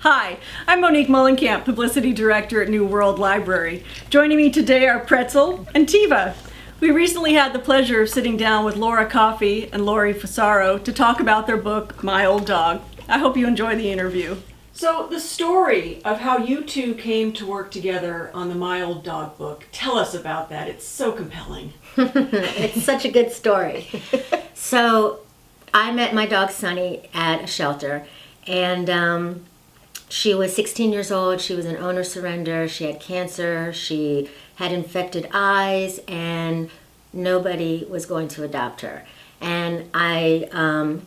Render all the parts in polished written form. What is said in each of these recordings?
Hi, I'm Monique Mullenkamp, Publicity Director at New World Library. Joining me today are Pretzel and Tiva. We recently had the pleasure of sitting down with Laura Coffey and Lori Fasaro to talk about their book, My Old Dog. I hope you enjoy the interview. So the story of how you two came to work together on the My Old Dog book, tell us about that. It's so compelling. It's such a good story. So I met my dog Sunny at a shelter, and she was 16 years old. She was an owner surrender. She had cancer. She had infected eyes, and nobody was going to adopt her. And I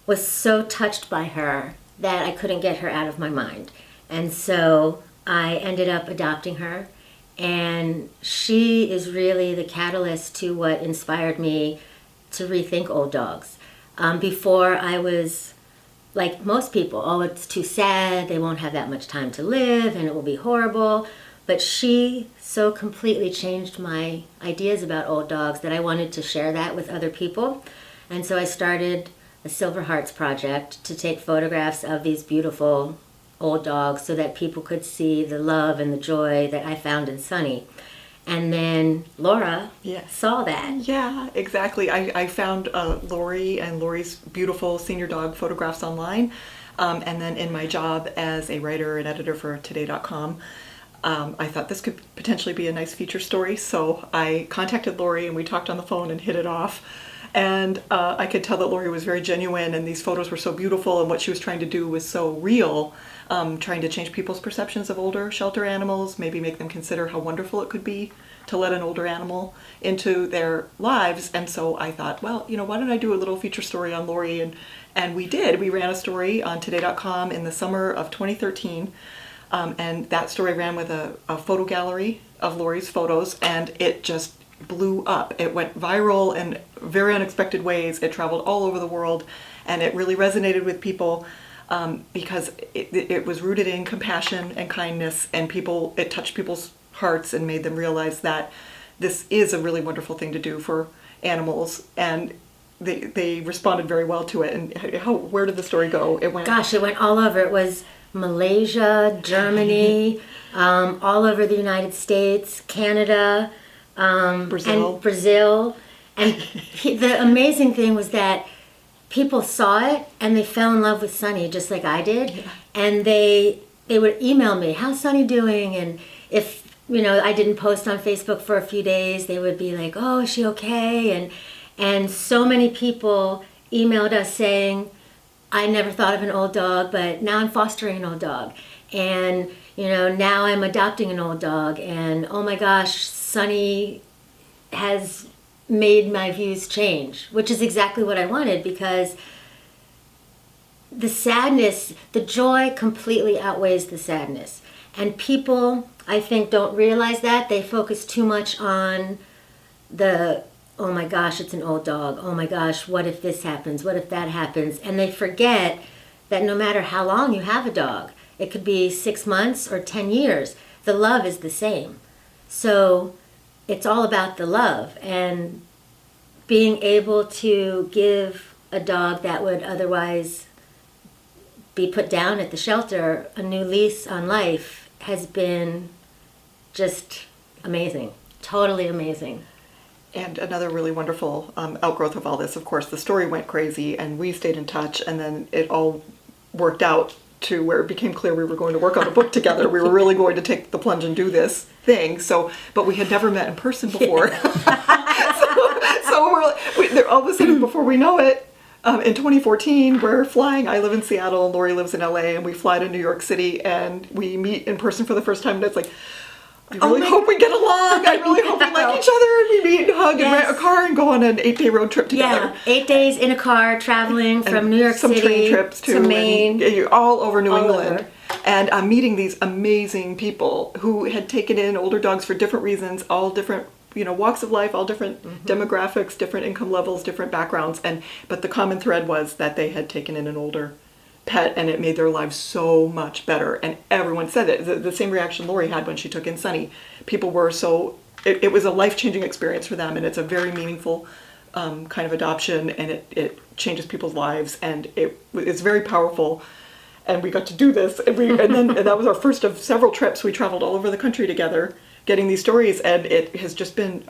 was so touched by her that I couldn't get her out of my mind. And so I ended up adopting her. And she is really the catalyst to what inspired me to rethink old dogs. Before I was like most people, oh, it's too sad, they won't have that much time to live, and it will be horrible. But she so completely changed my ideas about old dogs that I wanted to share that with other people. And so I started a Silver Hearts project to take photographs of these beautiful old dogs so that people could see the love and the joy that I found in Sunny. And then Laura saw that. Yeah, exactly. I found Lori and Lori's beautiful senior dog photographs online. And then in my job as a writer and editor for Today.com, I thought this could potentially be a nice feature story. So I contacted Lori and we talked on the phone and hit it off. And I could tell that Lori was very genuine and these photos were so beautiful and what she was trying to do was so real. Trying to change people's perceptions of older shelter animals, maybe make them consider how wonderful it could be to let an older animal into their lives. And so I thought, well, why don't I do a little feature story on Lori? And we did. We ran a story on Today.com in the summer of 2013. And that story ran with a photo gallery of Lori's photos, and it just blew up. It went viral in very unexpected ways. It traveled all over the world, and it really resonated with people. Because it was rooted in compassion and kindness, and it touched people's hearts and made them realize that this is a really wonderful thing to do for animals, and they responded very well to it. And where did the story go? It went all over. It was Malaysia, Germany, all over the United States, Canada, Brazil. And the amazing thing was that people saw it and they fell in love with Sunny just like I did. Yeah. And they would email me, how's Sunny doing? And if, I didn't post on Facebook for a few days, they would be like, oh, is she okay? And so many people emailed us saying, I never thought of an old dog, but now I'm fostering an old dog. And, now I'm adopting an old dog. And oh my gosh, Sunny has made my views change, which is exactly what I wanted, because the sadness, the joy completely outweighs the sadness. And people, I think, don't realize that. They focus too much on the, oh my gosh, it's an old dog. Oh my gosh, what if this happens? What if that happens? And they forget that no matter how long you have a dog, it could be 6 months or 10 years, the love is the same. So it's all about the love, and being able to give a dog that would otherwise be put down at the shelter a new lease on life has been just amazing, totally amazing. And another really wonderful outgrowth of all this, of course, the story went crazy and we stayed in touch, and then it all worked out to where it became clear we were going to work on a book together. We were really going to take the plunge and do this thing. But we had never met in person before. so we're all of a sudden, before we know it, in 2014, we're flying. I live in Seattle and Lori lives in LA, and we fly to New York City and we meet in person for the first time. And it's like, I really hope we get along. I really hope we like each other, and we meet and hug and rent a car and go on an 8-day road trip together. Yeah, 8 days in a car traveling from New York City train trips to Maine. And all over New England. And I'm meeting these amazing people who had taken in older dogs for different reasons, all different walks of life, all different demographics, different income levels, different backgrounds. But the common thread was that they had taken in an older pet, and it made their lives so much better. And everyone said it. The same reaction Lori had when she took in Sunny. People were it was a life-changing experience for them, and it's a very meaningful kind of adoption, and it changes people's lives, and it's very powerful. and we got to do this, and that was our first of several trips. We traveled all over the country together, getting these stories, and it has just been,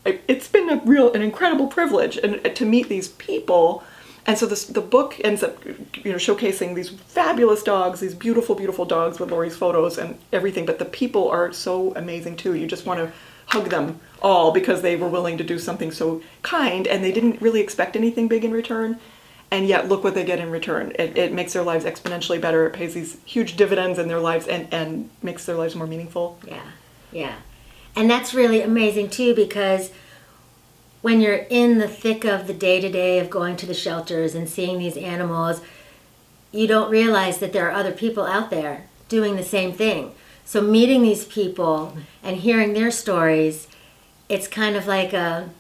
it's been an incredible privilege, and to meet these people. And so the book ends up, showcasing these fabulous dogs, these beautiful, beautiful dogs with Lori's photos and everything. But the people are so amazing too. You just want to hug them all because they were willing to do something so kind, and they didn't really expect anything big in return. And yet, look what they get in return. It makes their lives exponentially better. It pays these huge dividends in their lives and makes their lives more meaningful. Yeah. And that's really amazing too, because when you're in the thick of the day-to-day of going to the shelters and seeing these animals, you don't realize that there are other people out there doing the same thing. So meeting these people and hearing their stories, it's kind of like a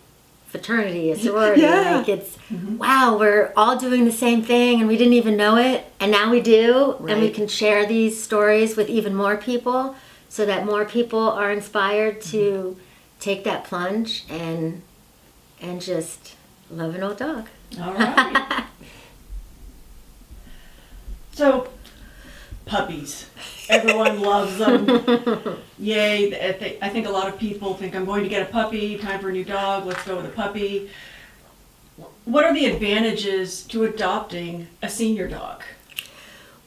fraternity, a sorority. Yeah. Like it's, wow, we're all doing the same thing and we didn't even know it, and now we do. Right. And we can share these stories with even more people so that more people are inspired to take that plunge and just love an old dog. All right. So, puppies. Everyone loves them. Yay. I think a lot of people think, I'm going to get a puppy, time for a new dog, let's go with a puppy. What are the advantages to adopting a senior dog?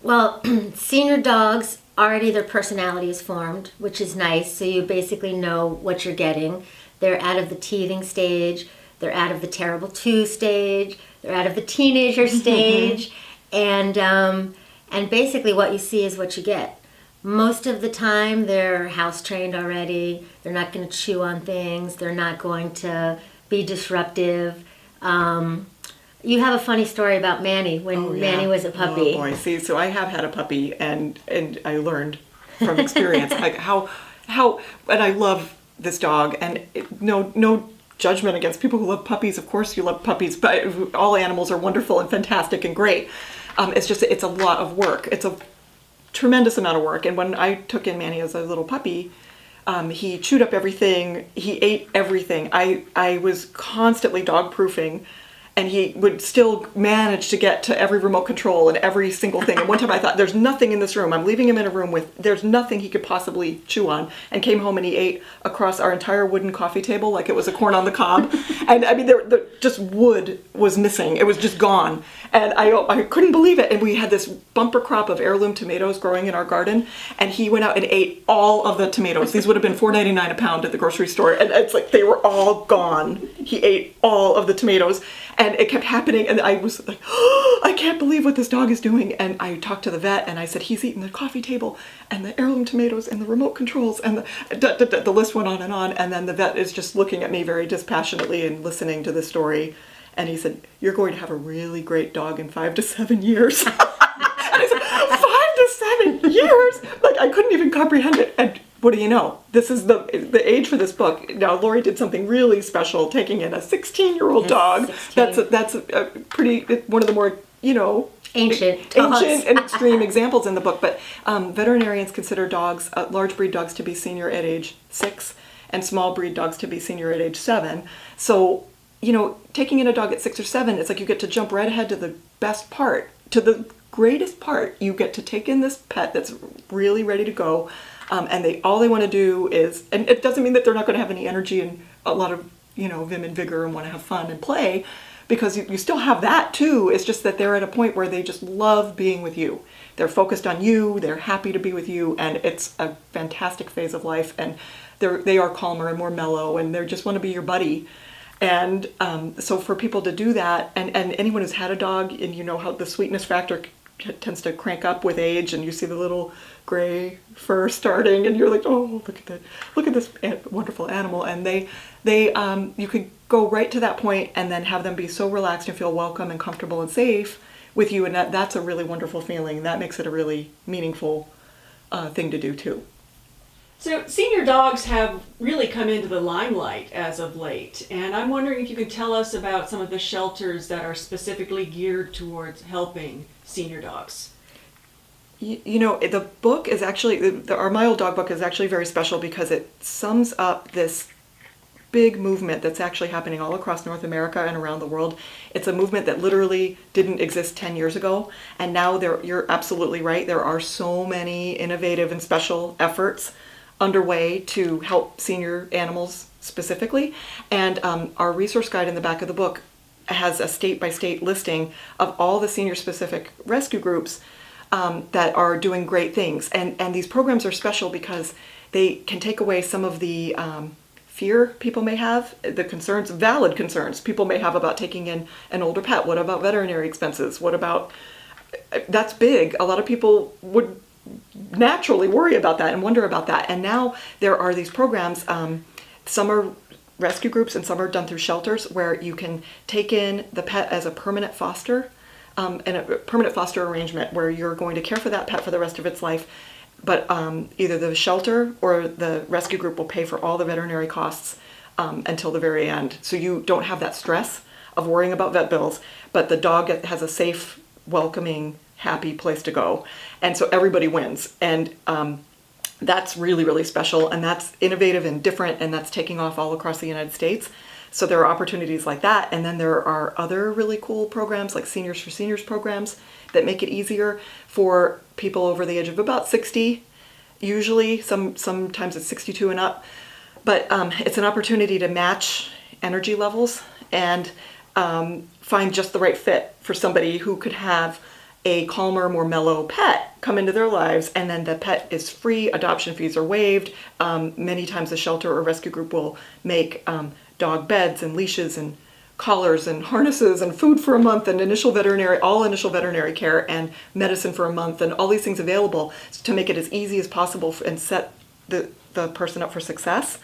Well, senior dogs, already their personality is formed, which is nice. So you basically know what you're getting. They're out of the teething stage. They're out of the terrible two stage. They're out of the teenager stage. And basically what you see is what you get. Most of the time they're house trained already. They're not going to chew on things. They're not going to be disruptive. You have a funny story about Manny when Manny was a puppy. Oh boy, see, so I have had a puppy, and I learned from experience like how and I love this dog, and no judgment against people who love puppies. Of course you love puppies, but all animals are wonderful and fantastic and great. It's a lot of work. It's a tremendous amount of work. And when I took in Manny as a little puppy, he chewed up everything. He ate everything. I was constantly dog proofing, and he would still manage to get to every remote control and every single thing. And one time I thought, there's nothing in this room. I'm leaving him in a room there's nothing he could possibly chew on. And came home and he ate across our entire wooden coffee table like it was a corn on the cob. And I mean, just wood was missing. It was just gone. And I couldn't believe it. And we had this bumper crop of heirloom tomatoes growing in our garden. And he went out and ate all of the tomatoes. These would have been $4.99 a pound at the grocery store. And it's like they were all gone. He ate all of the tomatoes. And it kept happening, and I was like, oh, I can't believe what this dog is doing. And I talked to the vet, and I said, he's eating the coffee table, and the heirloom tomatoes, and the remote controls, and the list went on. And then the vet is just looking at me very dispassionately and listening to the story. And he said, you're going to have a really great dog in 5 to 7 years. And I said, 5 to 7 years? Like, I couldn't even comprehend it. And what do you know? This is the age for this book. Now, Lori did something really special, taking in a 16-year-old dog. 16. That's a pretty, one of the more, ancient and extreme examples in the book. But veterinarians consider dogs, large breed dogs, to be senior at age 6, and small breed dogs to be senior at age 7. So, taking in a dog at 6 or 7, it's like you get to jump right ahead to the best part, to the greatest part. You get to take in this pet that's really ready to go. And all they want to do is, and it doesn't mean that they're not going to have any energy and a lot of, vim and vigor and want to have fun and play, because you still have that too. It's just that they're at a point where they just love being with you. They're focused on you. They're happy to be with you. And it's a fantastic phase of life. And they are calmer and more mellow, and they just want to be your buddy. And so for people to do that, and anyone who's had a dog, and you know how the sweetness factor tends to crank up with age, and you see the little gray fur starting, and you're like, oh, look at this wonderful animal. And they you could go right to that point and then have them be so relaxed and feel welcome and comfortable and safe with you, and that's a really wonderful feeling. That makes it a really meaningful thing to do too. So senior dogs have really come into the limelight as of late, and I'm wondering if you can tell us about some of the shelters that are specifically geared towards helping senior dogs. The book is actually, our My Old Dog book is actually very special because it sums up this big movement that's actually happening all across North America and around the world. It's a movement that literally didn't exist 10 years ago. And now you're absolutely right. There are so many innovative and special efforts underway to help senior animals specifically. And our resource guide in the back of the book has a state-by-state listing of all the senior-specific rescue groups that are doing great things. And these programs are special because they can take away some of the fear people may have, the concerns, valid concerns people may have about taking in an older pet. What about veterinary expenses? What about, that's big. A lot of people would naturally worry about that and wonder about that. And now there are these programs, some are rescue groups and some are done through shelters, where you can take in the pet as a permanent foster, and a permanent foster arrangement where you're going to care for that pet for the rest of its life. But either the shelter or the rescue group will pay for all the veterinary costs until the very end. So you don't have that stress of worrying about vet bills, but the dog has a safe, welcoming, happy place to go. And so everybody wins. And that's really, really special. And that's innovative and different. And that's taking off all across the United States. So there are opportunities like that. And then there are other really cool programs like Seniors for Seniors programs that make it easier for people over the age of about 60, usually, sometimes it's 62 and up. But it's an opportunity to match energy levels and find just the right fit for somebody who could have a calmer, more mellow pet come into their lives, and then the pet is free, adoption fees are waived. Many times a shelter or rescue group will make dog beds and leashes and collars and harnesses and food for a month and initial veterinary care and medicine for a month and all these things available to make it as easy as possible and set the person up for success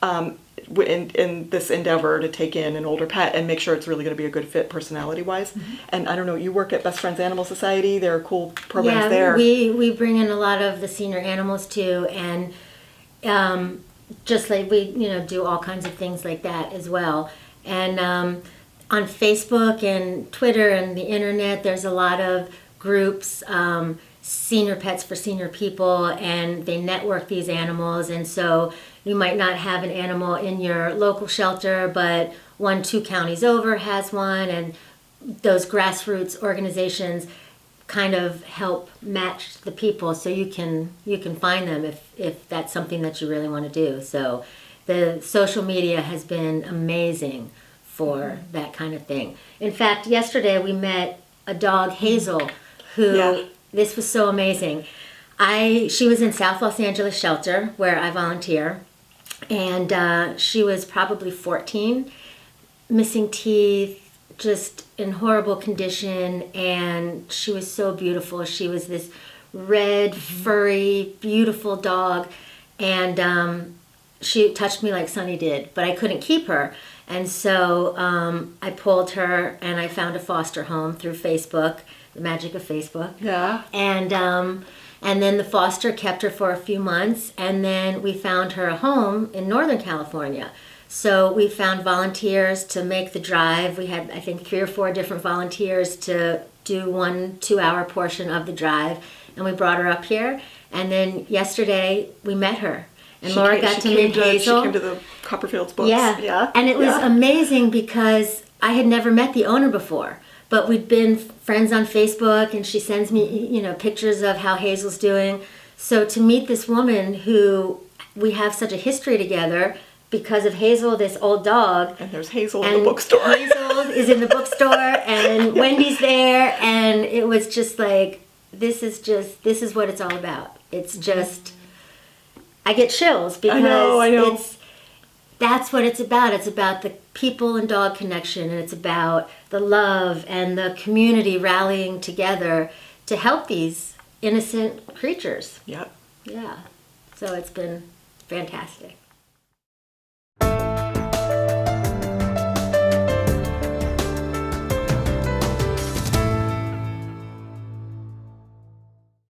in this endeavor to take in an older pet and make sure it's really going to be a good fit personality-wise. Mm-hmm. And I don't know, you work at Best Friends Animal Society. There are cool programs there. We bring in a lot of the senior animals too, and just like we do all kinds of things like that as well. And on Facebook and Twitter and the internet, there's a lot of groups, Senior Pets for Senior People, and they network these animals. And so you might not have an animal in your local shelter, but 1-2 counties over has one, and those grassroots organizations kind of help match the people so you can find them if that's something that you really want to do. So the social media has been amazing for that kind of thing. In fact, yesterday we met a dog, Hazel, who, this was so amazing. She was in South Los Angeles shelter where I volunteer, and she was probably 14, missing teeth, just in horrible condition, and she was so beautiful. She was this red, furry, beautiful dog, and she touched me like Sunny did, but I couldn't keep her. And so I pulled her and I found a foster home through Facebook, the magic of Facebook. Yeah. And then the foster kept her for a few months, and then we found her a home in Northern California. So we found volunteers to make the drive. We had, I think, 3 or 4 different volunteers to do 1 2-hour portion of the drive, and we brought her up here. And then yesterday we met her. And Laura got to meet Hazel. She came to the Copperfields books. Yeah. And it was amazing because I had never met the owner before, but we'd been friends on Facebook, and she sends me, pictures of how Hazel's doing. So to meet this woman who we have such a history together because of Hazel, this old dog. And there's Hazel in the bookstore. Hazel is in the bookstore, and Wendy's there, and it was just like, this is what it's all about. It's just, I get chills because I know. That's what it's about. It's about the people and dog connection, and it's about the love and the community rallying together to help these innocent creatures. Yep. Yeah. So it's been fantastic.